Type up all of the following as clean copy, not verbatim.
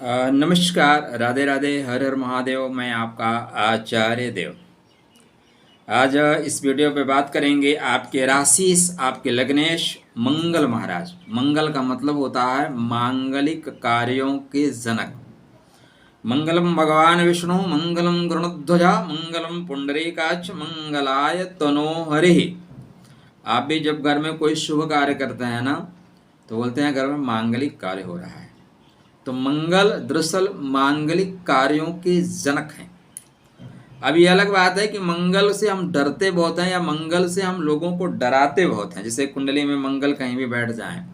नमस्कार, राधे राधे, हर हर महादेव। मैं आपका आचार्य देव। आज इस वीडियो पे बात करेंगे आपके राशिस, आपके लग्नेश मंगल महाराज। मंगल का मतलब होता है मांगलिक कार्यों के जनक। मंगलम भगवान विष्णु मंगलम गरुणध्वजा मंगलम पुंडरीकाक्ष मंगलाय तनोहरि। आप भी जब घर में कोई शुभ कार्य करते हैं ना, तो बोलते हैं घर में मांगलिक कार्य हो रहा है। तो मंगल दरअसल मांगलिक कार्यों के जनक हैं। अब ये अलग बात है कि मंगल से हम डरते बहुत हैं या मंगल से हम लोगों को डराते बहुत हैं। जैसे कुंडली में मंगल कहीं भी बैठ जाएं,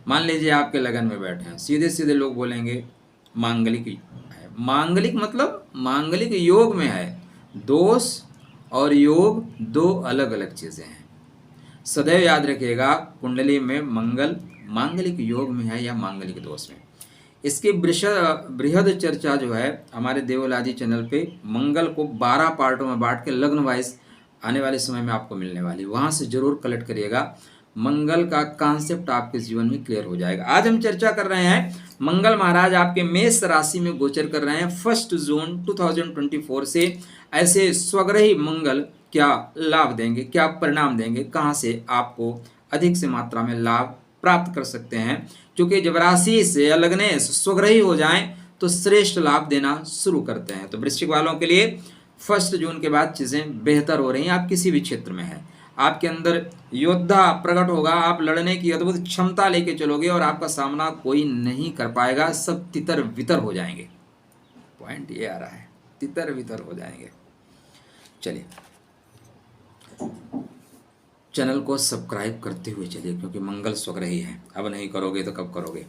मान लीजिए आपके लगन में बैठे हैं, सीधे सीधे लोग बोलेंगे मांगलिक है। मांगलिक मतलब मांगलिक योग में है। दोष और योग दो अलग अलग चीज़ें हैं। सदैव याद रखिएगा, कुंडली में मंगल मांगलिक योग में है या मांगलिक दोष में। इसकी बृहद चर्चा जो है हमारे देवलाजी चैनल पे मंगल को 12 पार्टों में बांट के लग्न वाइज आने वाले समय में आपको मिलने वाली, वहाँ से जरूर कलेक्ट करिएगा। मंगल का कॉन्सेप्ट आपके जीवन में क्लियर हो जाएगा। आज हम चर्चा कर रहे हैं मंगल महाराज आपके मेष राशि में गोचर कर रहे हैं 1 जून 2024 से। ऐसे स्वग्रही मंगल क्या लाभ देंगे, क्या परिणाम देंगे, कहाँ से आपको अधिक से मात्रा में लाभ प्राप्त कर सकते हैं। क्योंकि जब राशि से लग्नेश स्वग्रही हो जाएं तो श्रेष्ठ लाभ देना शुरू करते हैं। तो वृश्चिक वालों के लिए 1 जून के बाद चीज़ें बेहतर हो रही हैं। आप किसी भी क्षेत्र में हैं, आपके अंदर योद्धा प्रकट होगा, आप लड़ने की अद्भुत क्षमता लेके चलोगे और आपका सामना कोई नहीं कर पाएगा। सब तितर वितर हो जाएंगे। पॉइंट ये आ रहा है, तितर वितर हो जाएंगे। चलिए चैनल को सब्सक्राइब करते हुए चलिए, क्योंकि मंगल स्वग्रही है। अब नहीं करोगे तो कब करोगे।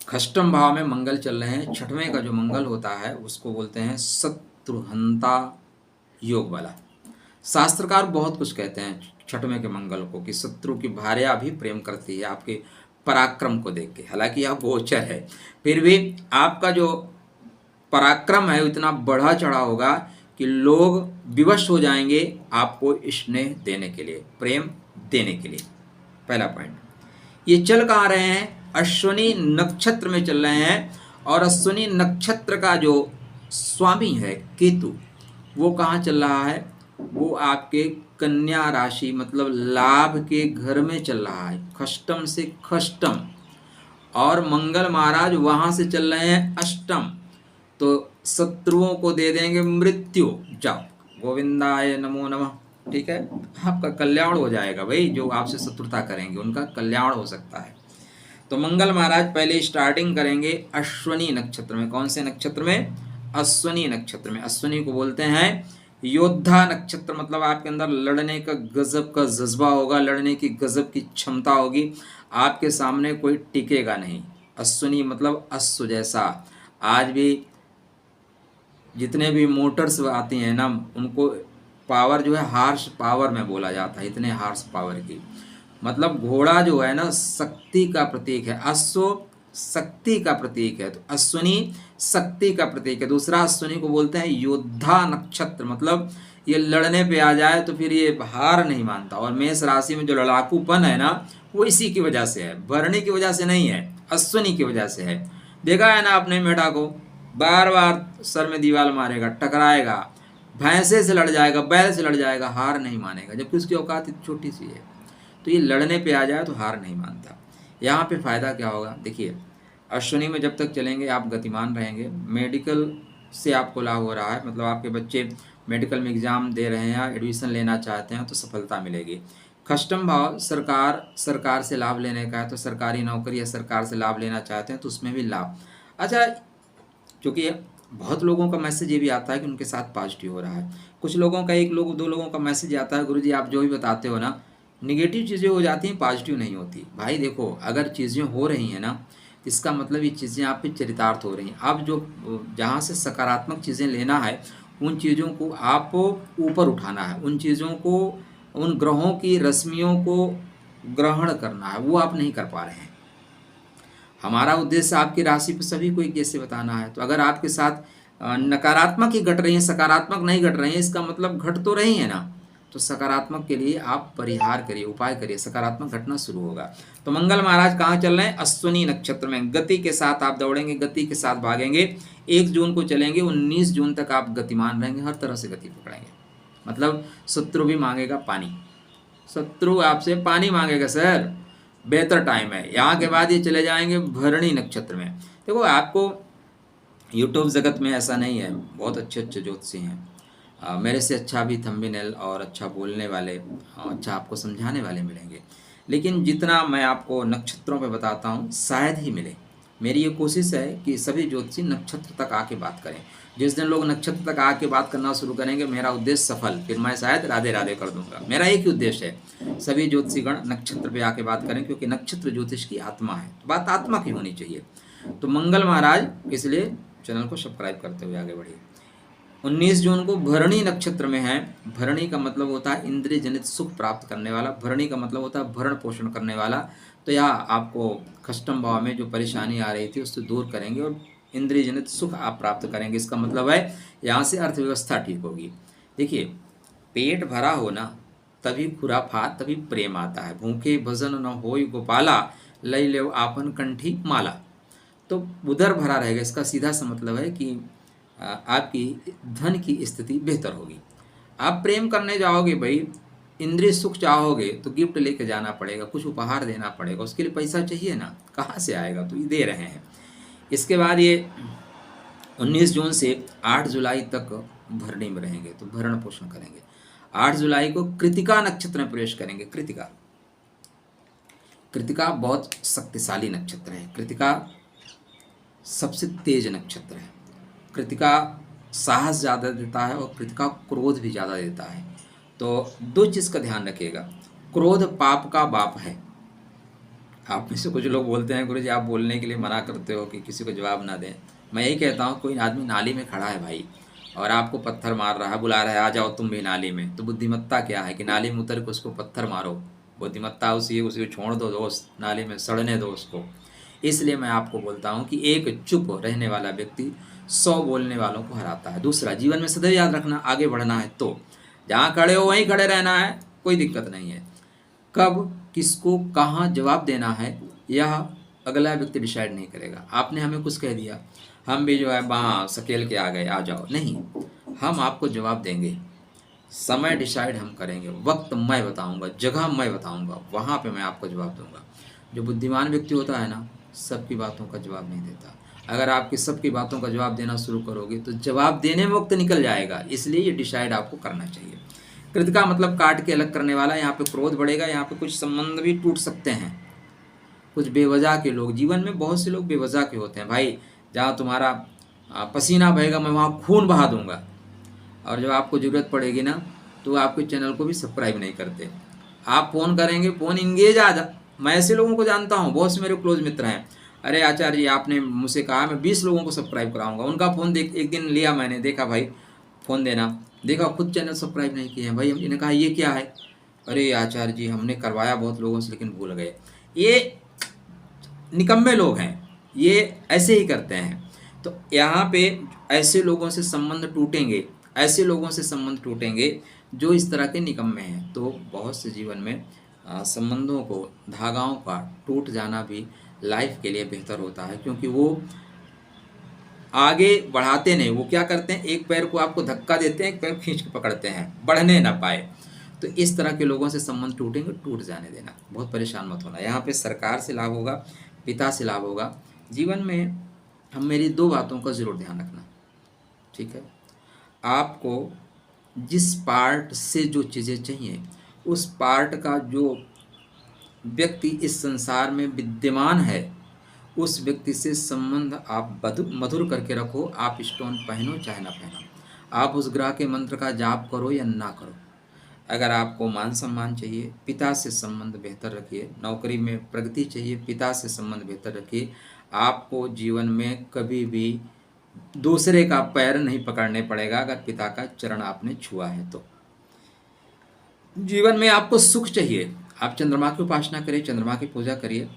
खष्टम भाव में मंगल चल रहे हैं। छठवें का जो मंगल होता है उसको बोलते हैं शत्रुहंता योग वाला। शास्त्रकार बहुत कुछ कहते हैं छठवें के मंगल को, कि शत्रु की भार्या भी प्रेम करती है आपके पराक्रम को देख के। हालांकि आप गोचर है, फिर भी आपका जो पराक्रम है इतना बढ़ा चढ़ा होगा कि लोग विवश हो जाएंगे आपको स्नेह देने के लिए, प्रेम देने के लिए। पहला पॉइंट। ये चल कहाँ रहे हैं? अश्विनी नक्षत्र में चल रहे हैं। और अश्विनी नक्षत्र का जो स्वामी है केतु, वो कहाँ चल रहा है? वो आपके कन्या राशि मतलब लाभ के घर में चल रहा है, खष्टम से खष्टम। और मंगल महाराज वहाँ से चल रहे हैं अष्टम, तो शत्रुओं को दे देंगे मृत्यु। जाओ, गोविंदाय नमो नमः। ठीक है, आपका कल्याण हो जाएगा भाई। जो आपसे शत्रुता करेंगे उनका कल्याण हो सकता है। तो मंगल महाराज पहले स्टार्टिंग करेंगे अश्विनी नक्षत्र में। कौन से नक्षत्र में? अश्विनी नक्षत्र में। अश्विनी को बोलते हैं योद्धा नक्षत्र। मतलब आपके अंदर लड़ने का गजब का जज्बा होगा, लड़ने की गजब की क्षमता होगी। आपके सामने कोई टिकेगा नहीं। अश्विनी मतलब अश्व जैसा। आज भी जितने भी मोटर्स आती हैं ना, उनको पावर जो है हार्स पावर में बोला जाता है। इतने हार्स पावर की, मतलब घोड़ा जो है ना शक्ति का प्रतीक है। अश्व शक्ति का प्रतीक है, तो अश्विनी शक्ति का प्रतीक है। दूसरा अश्विनी को बोलते हैं योद्धा नक्षत्र। मतलब ये लड़ने पे आ जाए तो फिर ये हार नहीं मानता। और मेष राशि में जो लड़ाकूपन है ना, वो इसी की वजह से है, भरने की वजह से नहीं है, अश्विनी की वजह से है। देखा है ना आपने मेढा को, बार बार सर में दीवार मारेगा, टकराएगा, भैंसे से लड़ जाएगा, बैल से लड़ जाएगा, हार नहीं मानेगा, जबकि उसकी औकात इतनी छोटी सी है। तो ये लड़ने पे आ जाए तो हार नहीं मानता। यहाँ पे फ़ायदा क्या होगा? देखिए, अश्विनी में जब तक चलेंगे आप गतिमान रहेंगे। मेडिकल से आपको लाभ हो रहा है, मतलब आपके बच्चे मेडिकल में एग्ज़ाम दे रहे हैं या एडमिशन लेना चाहते हैं तो सफलता मिलेगी। खष्टम भाव सरकार से लाभ लेने का है, तो सरकारी नौकरी या सरकार से लाभ लेना चाहते हैं तो उसमें भी लाभ। अच्छा, क्योंकि बहुत लोगों का मैसेज ये भी आता है कि उनके साथ पॉजिटिव हो रहा है। कुछ लोगों का, 1-2 लोगों का मैसेज आता है, गुरुजी आप जो भी बताते हो ना, निगेटिव चीज़ें हो जाती हैं, पॉजिटिव नहीं होती। भाई देखो, अगर चीज़ें हो रही हैं ना, इसका मतलब ये चीज़ें आप पे चरितार्थ हो रही हैं। अब जो जहाँ से सकारात्मक चीज़ें लेना है, उन चीज़ों को आप ऊपर उठाना है, उन चीज़ों को, उन ग्रहों की रश्मियों को ग्रहण करना है, वो आप नहीं कर पा रहे हैं। हमारा उद्देश्य आपकी राशि पर सभी को एक जैसे बताना है। तो अगर आपके साथ नकारात्मक ही घट रही है, सकारात्मक नहीं घट रही है, इसका मतलब घट तो रही है ना, तो सकारात्मक के लिए आप परिहार करिए, उपाय करिए, सकारात्मक घटना शुरू होगा। तो मंगल महाराज कहाँ चल रहे हैं? अश्विनी नक्षत्र में। गति के साथ आप दौड़ेंगे, गति के साथ भागेंगे। 1 जून को चलेंगे, 19 जून तक आप गतिमान रहेंगे, हर तरह से गति पकड़ेंगे। मतलब शत्रु भी मांगेगा पानी, शत्रु आपसे पानी मांगेगा सर। बेहतर टाइम है। यहाँ के बाद ये चले जाएंगे भरणी नक्षत्र में। देखो आपको यूट्यूब जगत में ऐसा नहीं है, बहुत अच्छे अच्छे ज्योतिषी हैं, मेरे से अच्छा भी थंबनेल और अच्छा बोलने वाले, अच्छा आपको समझाने वाले मिलेंगे, लेकिन जितना मैं आपको नक्षत्रों पे बताता हूँ शायद ही मिले। मेरी ये कोशिश है कि सभी ज्योतिषी नक्षत्र तक आके बात करें। जिस दिन लोग नक्षत्र तक आके बात करना शुरू करेंगे मेरा उद्देश्य सफल, फिर मैं शायद राधे राधे कर दूंगा। मेरा एक ही उद्देश्य है, सभी ज्योतिषीगण नक्षत्र पे आके बात करें, क्योंकि नक्षत्र ज्योतिष की आत्मा है, तो बात आत्मा की होनी चाहिए। तो मंगल महाराज, इसलिए चैनल को सब्सक्राइब करते हुए आगे बढ़िए। 19 जून को भरणी नक्षत्र में है। भरणी का मतलब होता है इंद्रिय जनित सुख प्राप्त करने वाला, भरणी का मतलब होता है भरण पोषण करने वाला। तो यह आपको कष्टम भाव में जो परेशानी आ रही थी उससे दूर करेंगे और इंद्रिय जनित सुख आप प्राप्त करेंगे। इसका मतलब है यहाँ से अर्थव्यवस्था ठीक होगी। देखिए, पेट भरा हो ना तभी खुराफात, तभी प्रेम आता है। भूखे भजन न होय गोपाला, लई ले आपन कंठी माला। तो उधर भरा रहेगा, इसका सीधा सा मतलब है कि आपकी धन की स्थिति बेहतर होगी। आप प्रेम करने जाओगे भाई, इंद्रिय सुख चाहोगे तो गिफ्ट लेके जाना पड़ेगा, कुछ उपहार देना पड़ेगा, उसके लिए पैसा चाहिए ना, कहाँ से आएगा? तो ये दे रहे हैं। इसके बाद ये 19 जून से 8 जुलाई तक भरणी में रहेंगे, तो भरण पोषण करेंगे। 8 जुलाई को कृतिका नक्षत्र में प्रवेश करेंगे। कृतिका, कृतिका बहुत शक्तिशाली नक्षत्र है। कृतिका सबसे तेज नक्षत्र है। कृतिका साहस ज़्यादा देता है और कृतिका क्रोध भी ज़्यादा देता है। तो 2 चीज़ का ध्यान रखिएगा, क्रोध पाप का बाप है। आप में से कुछ लोग बोलते हैं गुरुजी आप बोलने के लिए मना करते हो कि किसी को जवाब ना दें। मैं यही कहता हूँ, कोई आदमी नाली में खड़ा है भाई और आपको पत्थर मार रहा है, बुला रहा है आ जाओ तुम भी नाली में, तो बुद्धिमत्ता क्या है कि नाली में उतर के उसको पत्थर मारो? बुद्धिमत्ता उसी छोड़ दो दोस्त, नाली में सड़ने दो उसको। इसलिए मैं आपको बोलता हूँ कि एक चुप रहने वाला व्यक्ति 100 बोलने वालों को हराता है। दूसरा, जीवन में सदैव याद रखना, आगे बढ़ना है तो जहाँ खड़े हो वहीं खड़े रहना है, कोई दिक्कत नहीं है। कब किसको कहाँ जवाब देना है यह अगला व्यक्ति डिसाइड नहीं करेगा। आपने हमें कुछ कह दिया, हम भी जो है वहाँ सकेल के आ गए, आ जाओ, नहीं, हम आपको जवाब देंगे। समय डिसाइड हम करेंगे, वक्त मैं बताऊंगा, जगह मैं बताऊंगा, वहाँ पे मैं आपको जवाब दूंगा। जो बुद्धिमान व्यक्ति होता है ना, सबकी बातों का जवाब नहीं देता। अगर आपकी सबकी बातों का जवाब देना शुरू करोगे तो जवाब देने में वक्त निकल जाएगा। इसलिए ये डिसाइड आपको करना चाहिए। कृतिका मतलब काट के अलग करने वाला। यहाँ पे क्रोध बढ़ेगा, यहाँ पे कुछ संबंध भी टूट सकते हैं। कुछ बेवजह के लोग, जीवन में बहुत से लोग बेवजह के होते हैं भाई। जहाँ तुम्हारा पसीना बहेगा मैं वहाँ खून बहा दूंगा, और जब आपको ज़रूरत पड़ेगी ना तो आपके चैनल को भी सब्सक्राइब नहीं करते। आप फ़ोन करेंगे, फ़ोन इंगेज आ जा। मैं ऐसे लोगों को जानता हूँ, बहुत से मेरे क्लोज मित्र हैं। अरे आचार्य जी आपने मुझसे कहा मैं 20 लोगों को सब्सक्राइब कराऊंगा। उनका फ़ोन एक दिन लिया मैंने, देखा भाई फ़ोन देना, देखा खुद चैनल सब्सक्राइब नहीं किए हैं भाई। इन्होंने कहा ये क्या है? अरे आचार्य जी हमने करवाया बहुत लोगों से लेकिन भूल गए। ये निकम्मे लोग हैं, ये ऐसे ही करते हैं। तो यहाँ पे ऐसे लोगों से संबंध टूटेंगे, ऐसे लोगों से संबंध टूटेंगे जो इस तरह के निकम्मे हैं। तो बहुत से जीवन में संबंधों को, धागाओं का टूट जाना भी लाइफ के लिए बेहतर होता है, क्योंकि वो आगे बढ़ाते नहीं। वो क्या करते हैं, एक पैर को आपको धक्का देते हैं, एक पैर खींच के पकड़ते हैं, बढ़ने ना पाए। तो इस तरह के लोगों से संबंध टूटेंगे, टूट जाने देना, बहुत परेशान मत होना। यहाँ पे सरकार से लाभ होगा, पिता से लाभ होगा। जीवन में हम मेरी 2 बातों का ज़रूर ध्यान रखना, ठीक है? आपको जिस पार्ट से जो चीज़ें चाहिए उस पार्ट का जो व्यक्ति इस संसार में विद्यमान है उस व्यक्ति से संबंध आप मधुर करके रखो। आप स्टोन पहनो चाहे ना पहनो, आप उस ग्रह के मंत्र का जाप करो या ना करो। अगर आपको मान सम्मान चाहिए, पिता से संबंध बेहतर रखिए। नौकरी में प्रगति चाहिए, पिता से संबंध बेहतर रखिए। आपको जीवन में कभी भी दूसरे का पैर नहीं पकड़ने पड़ेगा अगर पिता का चरण आपने छुआ है तो। जीवन में आपको सुख चाहिए, आप चंद्रमा की उपासना करिए, चंद्रमा की पूजा करिए,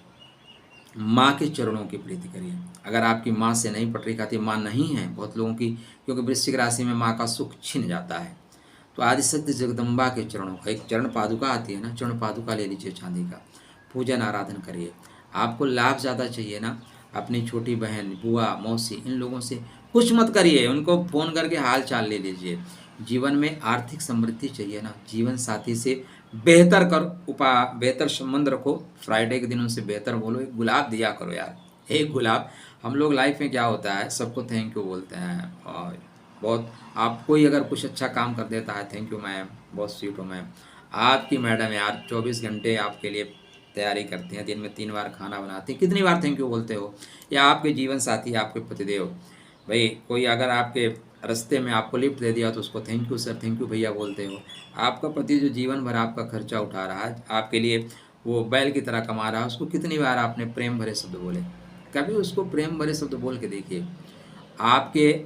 माँ के चरणों की प्रीति करिए। अगर आपकी माँ से नहीं पटरी खाती, माँ नहीं है बहुत लोगों की, क्योंकि वृश्चिक राशि में माँ का सुख छिन जाता है। तो आदिशक्ति जगदम्बा के चरणों का एक चरण पादुका आती है ना, चरण पादुका ले लीजिए चांदी का, पूजन आराधन करिए। आपको लाभ ज़्यादा चाहिए ना, अपनी छोटी बहन, बुआ, मौसी, इन लोगों से कुछ मत करिए, उनको फ़ोन करके हाल चाल ले लीजिए। जीवन में आर्थिक समृद्धि चाहिए ना, जीवन साथी से बेहतर कर बेहतर संबंध रखो। फ्राइडे के दिन उनसे बेहतर बोलो, एक गुलाब दिया करो यार, एक गुलाब। हम लोग लाइफ में क्या होता है, सबको थैंक यू बोलते हैं, और बहुत, आप कोई अगर कुछ अच्छा काम कर देता है, थैंक यू मैम, बहुत स्वीट हो मैम। आपकी मैडम यार 24 घंटे आपके लिए तैयारी करती हैं, दिन में 3 बार खाना बनाती हैं, कितनी बार थैंक यू बोलते हो। या आपके जीवन साथी, आपके पतिदेव, भाई कोई अगर आपके रास्ते में आपको लिफ्ट दे दिया तो उसको thank you sir, thank you भैया बोलते हो। आपका पति जो जीवन भर आपका खर्चा उठा रहा है, आपके लिए वो बैल की तरह कमा रहा है, उसको कितनी बार आपने प्रेम भरे शब्द बोले। कभी उसको प्रेम भरे शब्द बोल के देखिए। आपके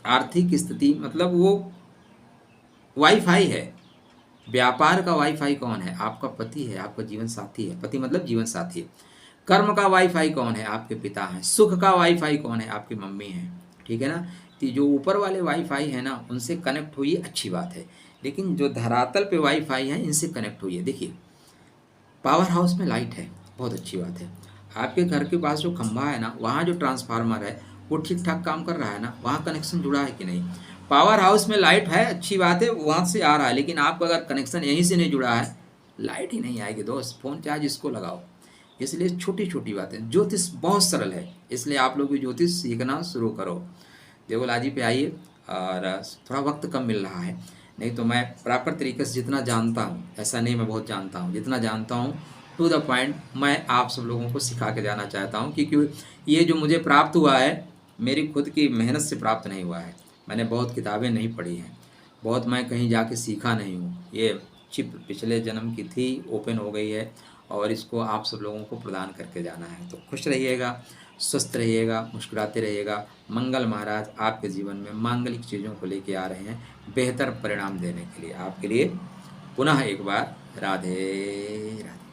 आर्थिक स्थिति मतलब वो वाईफाई है, व्यापार का वाईफाई कौन है, आपका पति है, आपका जीवन साथी है। पति मतलब जीवन साथी है। कर्म का वाईफाई कौन है, आपके पिता हैं। सुख का वाईफाई कौन है, आपकी मम्मी है। ठीक है ना। तो जो ऊपर वाले वाईफाई है ना, उनसे कनेक्ट हुई, अच्छी बात है। लेकिन जो धरातल पे वाईफाई है, इनसे कनेक्ट हुई है। देखिए, पावर हाउस में लाइट है, बहुत अच्छी बात है। आपके घर के पास जो खंभा है ना, वहाँ जो ट्रांसफार्मर है वो ठीक ठाक काम कर रहा है ना, वहाँ कनेक्शन जुड़ा है कि नहीं। पावर हाउस में लाइट है, अच्छी बात है, वहाँ से आ रहा है, लेकिन आपका अगर कनेक्शन यहीं से नहीं जुड़ा है, लाइट ही नहीं आएगी दोस्त। फ़ोन चार्ज इसको लगाओ। इसलिए छोटी छोटी बातें, ज्योतिष बहुत सरल है, इसलिए आप लोग भी ज्योतिष सीखना शुरू करो। देवलाजी पे आइए। और थोड़ा वक्त कम मिल रहा है, नहीं तो मैं प्रॉपर तरीके से जितना जानता हूँ, ऐसा नहीं मैं बहुत जानता हूँ, जितना जानता हूँ टू द पॉइंट मैं आप सब लोगों को सिखा के जाना चाहता हूँ। क्योंकि ये जो मुझे प्राप्त हुआ है, मेरी खुद की मेहनत से प्राप्त नहीं हुआ है। मैंने बहुत किताबें नहीं पढ़ी हैं, बहुत मैं कहीं जाके सीखा नहीं हूँ। ये चिप पिछले जन्म की थी, ओपन हो गई है, और इसको आप सब लोगों को प्रदान करके जाना है। तो खुश रहिएगा, स्वस्थ रहिएगा, मुस्कुराते रहिएगा। मंगल महाराज आपके जीवन में मांगलिक चीज़ों को लेके आ रहे हैं, बेहतर परिणाम देने के लिए। आपके लिए पुनः एक बार राधे राधे।